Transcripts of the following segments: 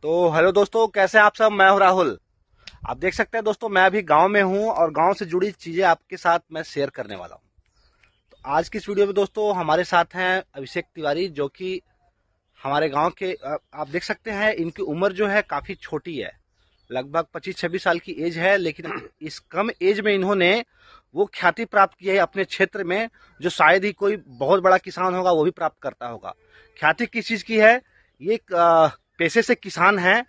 तो हेलो दोस्तों, कैसे हैं आप सब। मैं हूं राहुल। आप देख सकते हैं दोस्तों, मैं अभी गांव में हूं और गांव से जुड़ी चीजें आपके साथ मैं शेयर करने वाला हूं। तो आज की इस वीडियो में दोस्तों हमारे साथ हैं अभिषेक तिवारी, जो कि हमारे गांव के आप देख सकते हैं इनकी उम्र जो है काफी छोटी है, लगभग 25-26 साल की एज है। लेकिन इस कम एज में इन्होंने वो ख्याति प्राप्त की है अपने क्षेत्र में, जो शायद ही कोई बहुत बड़ा किसान होगा वो भी प्राप्त करता होगा। ख्याति किस चीज की है? ये एक पेशे से किसान हैं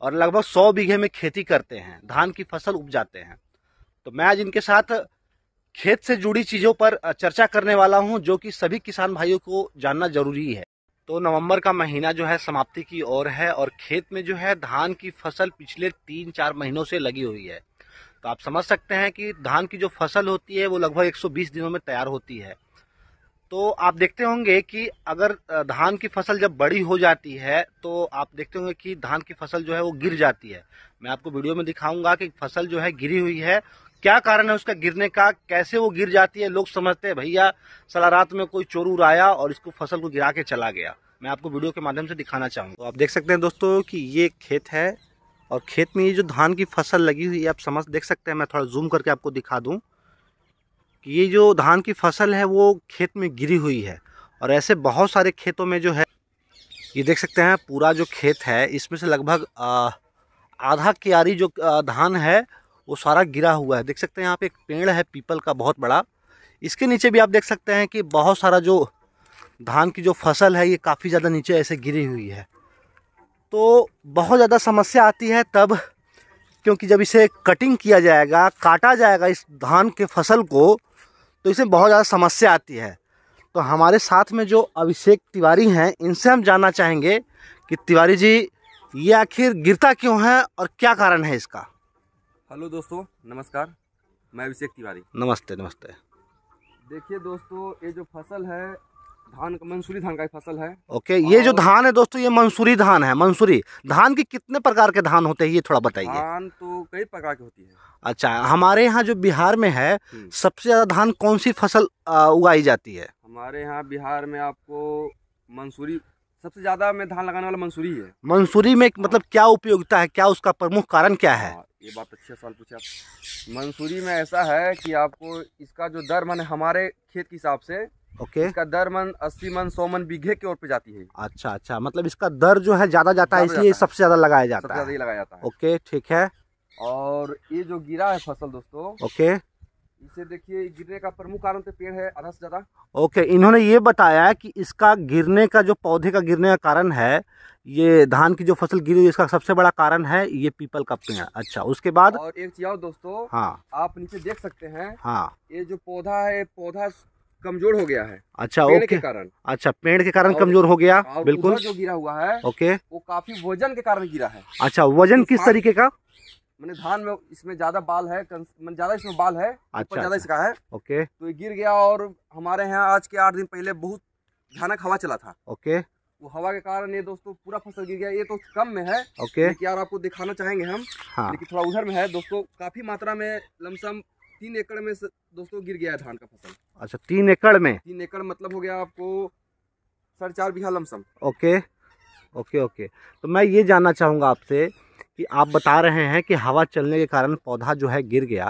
और लगभग 100 बीघे में खेती करते हैं, धान की फसल उपजाते हैं। तो मैं आज इनके साथ खेत से जुड़ी चीजों पर चर्चा करने वाला हूं, जो कि सभी किसान भाइयों को जानना जरूरी है। तो नवंबर का महीना जो है समाप्ति की ओर है और खेत में जो है धान की फसल पिछले 3-4 महीनों से लगी हुई है। तो आप समझ सकते हैं कि धान की जो फसल होती है वो लगभग 120 दिनों में तैयार होती है। तो आप देखते होंगे कि अगर धान की फसल जब बड़ी हो जाती है तो आप देखते होंगे कि धान की फसल जो है वो गिर जाती है। मैं आपको वीडियो में दिखाऊंगा कि फसल जो है गिरी हुई है, क्या कारण है उसका गिरने का, कैसे वो गिर जाती है। लोग समझते हैं भैया साला रात में कोई चोर उर आया और इसको फसल को गिरा के चला गया। मैं आपको वीडियो के माध्यम से दिखाना चाहूँगा। तो आप देख सकते हैं दोस्तों कि ये खेत है और खेत में ये जो धान की फसल लगी हुई है आप समझ देख सकते हैं। मैं थोड़ा जूम करके आपको दिखा दूँ कि ये जो धान की फसल है वो खेत में गिरी हुई है। और ऐसे बहुत सारे खेतों में जो है ये देख सकते हैं पूरा जो खेत है इसमें से लगभग आधा क्यारी जो धान है वो सारा गिरा हुआ है। देख सकते हैं यहाँ पे एक पेड़ है पीपल का बहुत बड़ा, इसके नीचे भी आप देख सकते हैं कि बहुत सारा जो धान की जो फसल है ये काफ़ी ज़्यादा नीचे ऐसे गिरी हुई है। तो बहुत ज़्यादा समस्या आती है तब, क्योंकि जब इसे कटिंग किया जाएगा, काटा जाएगा इस धान के फसल को, तो इसमें बहुत ज़्यादा समस्या आती है। तो हमारे साथ में जो अभिषेक तिवारी हैं इनसे हम जानना चाहेंगे कि तिवारी जी ये आखिर गिरता क्यों है और क्या कारण है इसका। हेलो दोस्तों, नमस्कार। मैं अभिषेक तिवारी। नमस्ते नमस्ते। देखिए दोस्तों, ये जो फसल है धान का, मंसूरी धान का ही फसल है। ओके, ये जो धान है दोस्तों ये मंसूरी धान है। मंसूरी धान की कितने प्रकार के धान होते हैं ये थोड़ा बताइए। धान तो कई प्रकार की होती है। अच्छा, हमारे यहाँ जो बिहार में है सबसे ज़्यादा धान कौन सी फसल उगाई जाती है? हमारे यहाँ बिहार में आपको मंसूरी सबसे ज्यादा में धान लगाने वाला मंसूरी है। मंसूरी में मतलब क्या उपयोगिता है, क्या उसका प्रमुख कारण क्या है? ये बात अच्छा सवाल पूछा आप। मंसूरी में ऐसा है कि आपको इसका जो दर मन हमारे खेत के हिसाब से इसका दर मन 80 मन 100 मन बीघे की ओर पे जाती है। अच्छा अच्छा, मतलब इसका दर जो है ज्यादा जाता है इसलिए सबसे ज्यादा लगाया जाता है। सबसे ज्यादा ही लगाया जाता है। ओके ठीक है। और ये जो गिरा है फसल दोस्तों, ओके, इसे देखिए गिरने का प्रमुख कारण तो पेड़ है आधा से ज्यादा। ओके, इन्होंने ये बताया कि इसका गिरने का जो पौधे का गिरने का कारण है, ये धान की जो फसल गिरी हुई इसका सबसे बड़ा कारण है ये पीपल का पेड़। अच्छा, उसके बाद और एक चीज और दोस्तों, हाँ आप नीचे देख सकते हैं, हाँ ये जो पौधा है पौधा कमजोर हो गया है। अच्छा, पेड़ ओके के कारण। अच्छा, पेड़ के कारण कमजोर हो गया। बिल्कुल, जो गिरा हुआ है ओके, वो काफी वजन के कारण गिरा है। अच्छा, वजन किस तरीके का? मैंने धान में इसमें ज्यादा बाल है, ज्यादा इसमें बाल है। अच्छा, ज्यादा इसका है। ओके, तो ये गिर गया। और हमारे यहाँ आज के 8 दिन पहले बहुत भयानक हवा चला था। ओके, वो हवा के कारण ये दोस्तों पूरा फसल गिर गया। ये तो कम में है, ओके, लेकिन यार आपको दिखाना चाहेंगे हम। हाँ, लेकिन थोड़ा उधर में है दोस्तों, काफी मात्रा में लमसम 3 एकड़ में दोस्तों गिर गया है धान का फसल। अच्छा, 3 एकड़ में? 3 एकड़ मतलब हो गया आपको 4.5 बीघा लमसम। Okay okay okay. तो मैं ये जानना चाहूँगा आपसे कि आप बता रहे हैं कि हवा चलने के कारण पौधा जो है गिर गया,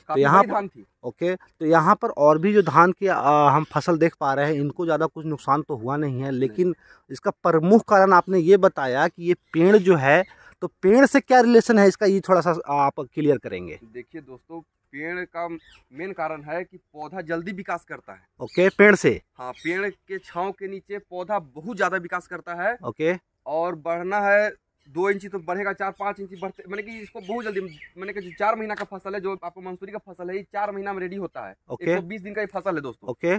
तो यहाँ धान थी। ओके, तो यहाँ पर और भी जो धान की हम फसल देख पा रहे हैं इनको ज़्यादा कुछ नुकसान तो हुआ नहीं है, लेकिन इसका प्रमुख कारण आपने ये बताया कि ये पेड़ जो है, तो पेड़ से क्या रिलेशन है इसका, ये थोड़ा सा आप क्लियर करेंगे। देखिए दोस्तों, पेड़ का मेन कारण है कि पौधा जल्दी विकास करता है। ओके, पेड़ से? हाँ, पेड़ के छांव के नीचे पौधा बहुत ज्यादा विकास करता है। ओके, और बढ़ना है 2 इंची तो बढ़ेगा, 4-5 इंची बढ़ते, मैंने कि इसको बहुत जल्दी, मैंने कि 4 महीना का फसल है जो आपको मंसूरी का फसल है, ये 4 महीना में रेडी होता है। 120 दिन का ये फसल है दोस्तों। ओके,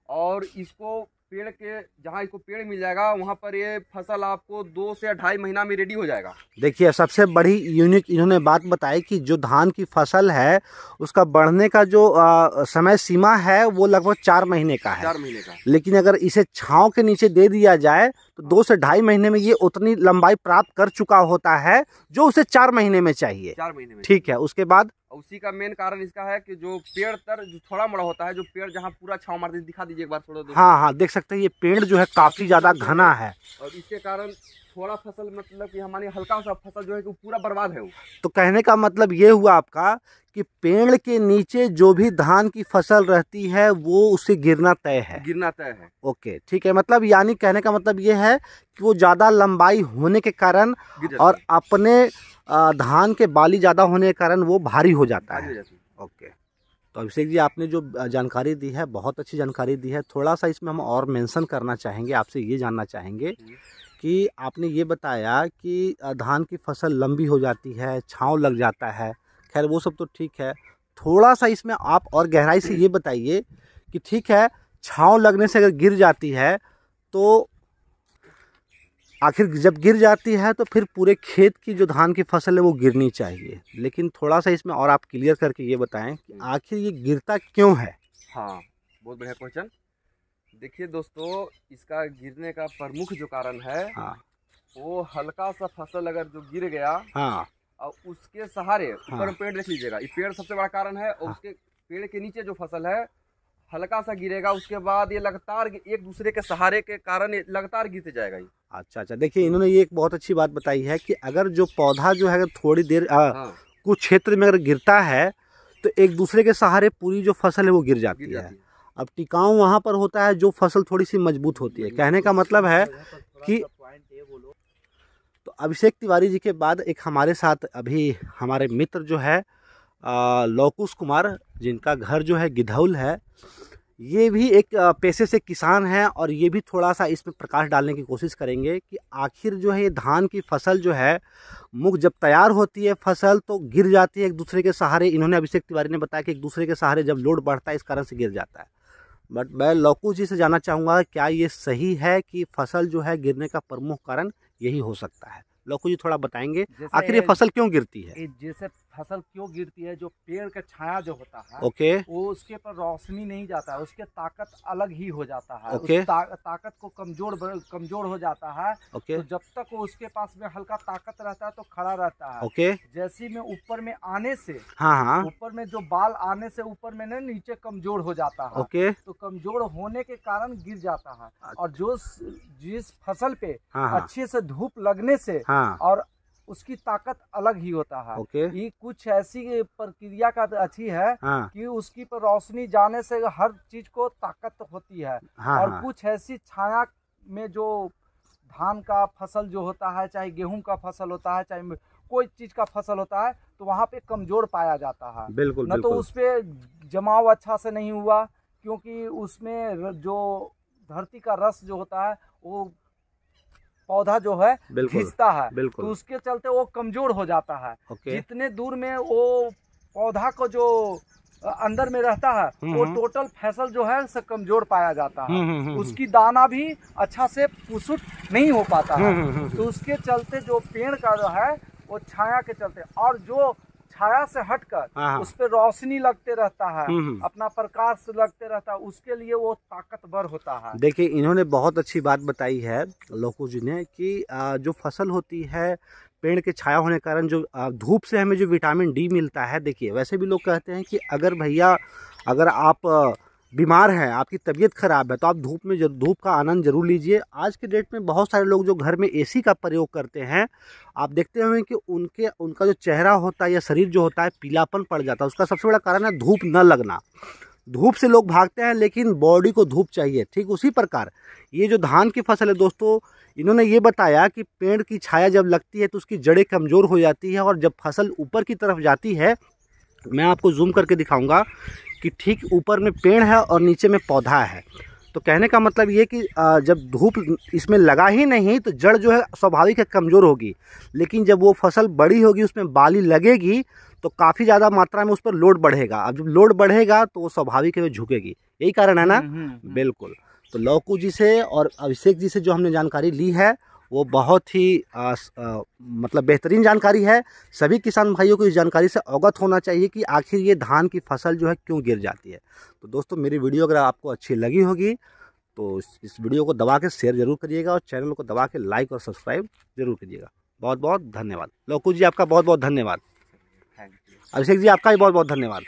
और इसको पेड़ के जहाँ इसको पेड़ मिल जाएगा वहाँ पर ये फसल आपको 2 से 2.5 महीना में रेडी हो जाएगा। देखिए, सबसे बड़ी यूनिक इन्होंने बात बताई कि जो धान की फसल है उसका बढ़ने का जो समय सीमा है वो लगभग 4 महीने का है। 4 महीने का। लेकिन अगर इसे छांव के नीचे दे दिया जाए तो 2 से 2.5 महीने में ये उतनी लंबाई प्राप्त कर चुका होता है जो उसे 4 महीने में चाहिए। 4 महीने में, ठीक है। उसके बाद उसी का मेन कारण इसका है कि जो पेड़ तर जो थोड़ा बड़ा होता है, जो पेड़ जहाँ पूरा छांव मारते, दिखा दीजिए एक बार थोड़ा। हाँ हाँ, देख सकते हैं ये पेड़ जो है काफी ज्यादा घना है और इसके कारण थोड़ा फसल मतलब कि हमारी हल्का सा फसल जो है कि पूरा बर्बाद है वो। तो कहने का मतलब ये हुआ आपका कि पेड़ के नीचे जो भी धान की फसल रहती है वो उसे गिरना तय है। गिरना तय है। ओके, ठीक है। मतलब यानी कहने का मतलब ये है कि वो ज़्यादा लंबाई होने के कारण और अपने धान के बाली ज़्यादा होने के कारण वो भारी हो जाता है। ओके, तो अभिषेक जी आपने जो जानकारी दी है बहुत अच्छी जानकारी दी है। थोड़ा सा इसमें हम और मेंशन करना चाहेंगे, आपसे ये जानना चाहेंगे कि आपने ये बताया कि धान की फसल लंबी हो जाती है, छांव लग जाता है, खैर वो सब तो ठीक है। थोड़ा सा इसमें आप और गहराई से ये बताइए कि ठीक है छांव लगने से अगर गिर जाती है तो आखिर जब गिर जाती है तो फिर पूरे खेत की जो धान की फसल है वो गिरनी चाहिए, लेकिन थोड़ा सा इसमें और आप क्लियर करके ये बताएं कि आखिर ये गिरता क्यों है। हाँ, बहुत बढ़िया क्वेश्चन। देखिए दोस्तों, इसका गिरने का प्रमुख जो कारण है वो हल्का सा फसल अगर जो गिर गया और उसके सहारे ऊपर पेड़ देख लीजिएगा, ये पेड़ सबसे बड़ा कारण है। और उसके पेड़ के नीचे जो फसल है हल्का सा गिरेगा, उसके बाद ये लगातार एक दूसरे के सहारे के कारण लगातार गिरते जाएगा ये। अच्छा, देखिए इन्होंने ये एक बहुत अच्छी बात बताई है कि अगर जो पौधा जो है थोड़ी देर कुछ क्षेत्र में अगर गिरता है तो एक दूसरे के सहारे पूरी जो फसल है वो गिर जाती है। अब टिकाऊ वहाँ पर होता है जो फसल थोड़ी सी मजबूत होती है। कहने का मतलब है कि तो अभिषेक तिवारी जी के बाद एक हमारे साथ अभी हमारे मित्र जो है लौकुश कुमार, जिनका घर जो है गिधौल है, ये भी एक पेशे से किसान है और ये भी थोड़ा सा इसमें प्रकाश डालने की कोशिश करेंगे कि आखिर जो है ये धान की फसल जो है मुख जब तैयार होती है फसल तो गिर जाती है एक दूसरे के सहारे। इन्होंने अभिषेक तिवारी ने बताया कि एक दूसरे के सहारे जब लोड बढ़ता है इस कारण से गिर जाता है। बट मैं लौकुश जी से जानना चाहूँगा क्या ये सही है कि फसल जो है गिरने का प्रमुख कारण यही हो सकता है। लौकुश जी थोड़ा बताएंगे आखिर ये फसल क्यों गिरती है। जैसे फसल क्यों गिरती है, जो पेड़ का छाया जो होता है वो उसके पर रोशनी नहीं जाता है, उसके ताकत अलग ही हो जाता है। उस ताकत को कमजोर हो जाता है। तो जब तक वो उसके पास में हल्का ताकत रहता है तो खड़ा रहता है। जैसे में ऊपर में आने से ऊपर में जो बाल आने से ऊपर में ना नीचे कमजोर हो जाता है। तो कमजोर होने के कारण गिर जाता है। और जो जिस फसल पे अच्छे से धूप लगने से और उसकी ताकत अलग ही होता है। ये कुछ ऐसी प्रक्रिया का अच्छी है कि उसकी पर रोशनी जाने से हर चीज को ताकत होती है। और कुछ ऐसी छाया में जो धान का फसल जो होता है, चाहे गेहूं का फसल होता है, चाहे कोई चीज का फसल होता है, तो वहाँ पे कमजोर पाया जाता है। बिल्कुल, न तो उस पे जमाव अच्छा से नहीं हुआ, क्योंकि उसमें जो धरती का रस जो होता है वो पौधा जो है खींचता है, तो उसके चलते वो कमजोर हो जाता है। जितने दूर में वो पौधा को जो अंदर में रहता है वो टोटल फसल जो है सब कमजोर पाया जाता है। उसकी दाना भी अच्छा से पुष्ट नहीं हो पाता है। तो उसके चलते जो पेड़ का जो है वो छाया के चलते, और जो छाया से हटकर उस पर रोशनी लगते रहता है, अपना प्रकाश लगते रहता है, उसके लिए वो ताकतवर होता है। देखिए इन्होंने बहुत अच्छी बात बताई है लौकुश जी ने कि जो फसल होती है पेड़ के छाया होने के कारण जो धूप से हमें जो विटामिन डी मिलता है। देखिए वैसे भी लोग कहते हैं कि अगर भैया अगर आप बीमार हैं, आपकी तबीयत खराब है, तो आप धूप का आनंद जरूर लीजिए। आज के डेट में बहुत सारे लोग जो घर में एसी का प्रयोग करते हैं, आप देखते होंगे कि उनका जो चेहरा होता है या शरीर जो होता है पीलापन पड़ जाता है। उसका सबसे बड़ा कारण है धूप न लगना। धूप से लोग भागते हैं लेकिन बॉडी को धूप चाहिए। ठीक उसी प्रकार ये जो धान की फसल है दोस्तों, इन्होंने ये बताया कि पेड़ की छाया जब लगती है तो उसकी जड़ें कमज़ोर हो जाती है, और जब फसल ऊपर की तरफ जाती है, मैं आपको जूम करके दिखाऊंगा कि ठीक ऊपर में पेड़ है और नीचे में पौधा है। तो कहने का मतलब ये कि जब धूप इसमें लगा ही नहीं तो जड़ जो है स्वाभाविक है कमज़ोर होगी, लेकिन जब वो फसल बड़ी होगी उसमें बाली लगेगी तो काफ़ी ज़्यादा मात्रा में उस पर लोड बढ़ेगा। अब जब लोड बढ़ेगा तो वो स्वाभाविक है वो झुकेगी। यही कारण है ना। बिल्कुल। तो लौकुश जी से और अभिषेक जी से जो हमने जानकारी ली है वो बहुत ही मतलब बेहतरीन जानकारी है। सभी किसान भाइयों को इस जानकारी से अवगत होना चाहिए कि आखिर ये धान की फसल जो है क्यों गिर जाती है। तो दोस्तों मेरी वीडियो अगर आपको अच्छी लगी होगी तो इस वीडियो को दबा के शेयर जरूर करिएगा और चैनल को दबा के लाइक और सब्सक्राइब जरूर करिएगा। बहुत बहुत धन्यवाद। लौकुश जी आपका बहुत बहुत धन्यवाद। अभिषेक जी आपका भी बहुत बहुत धन्यवाद।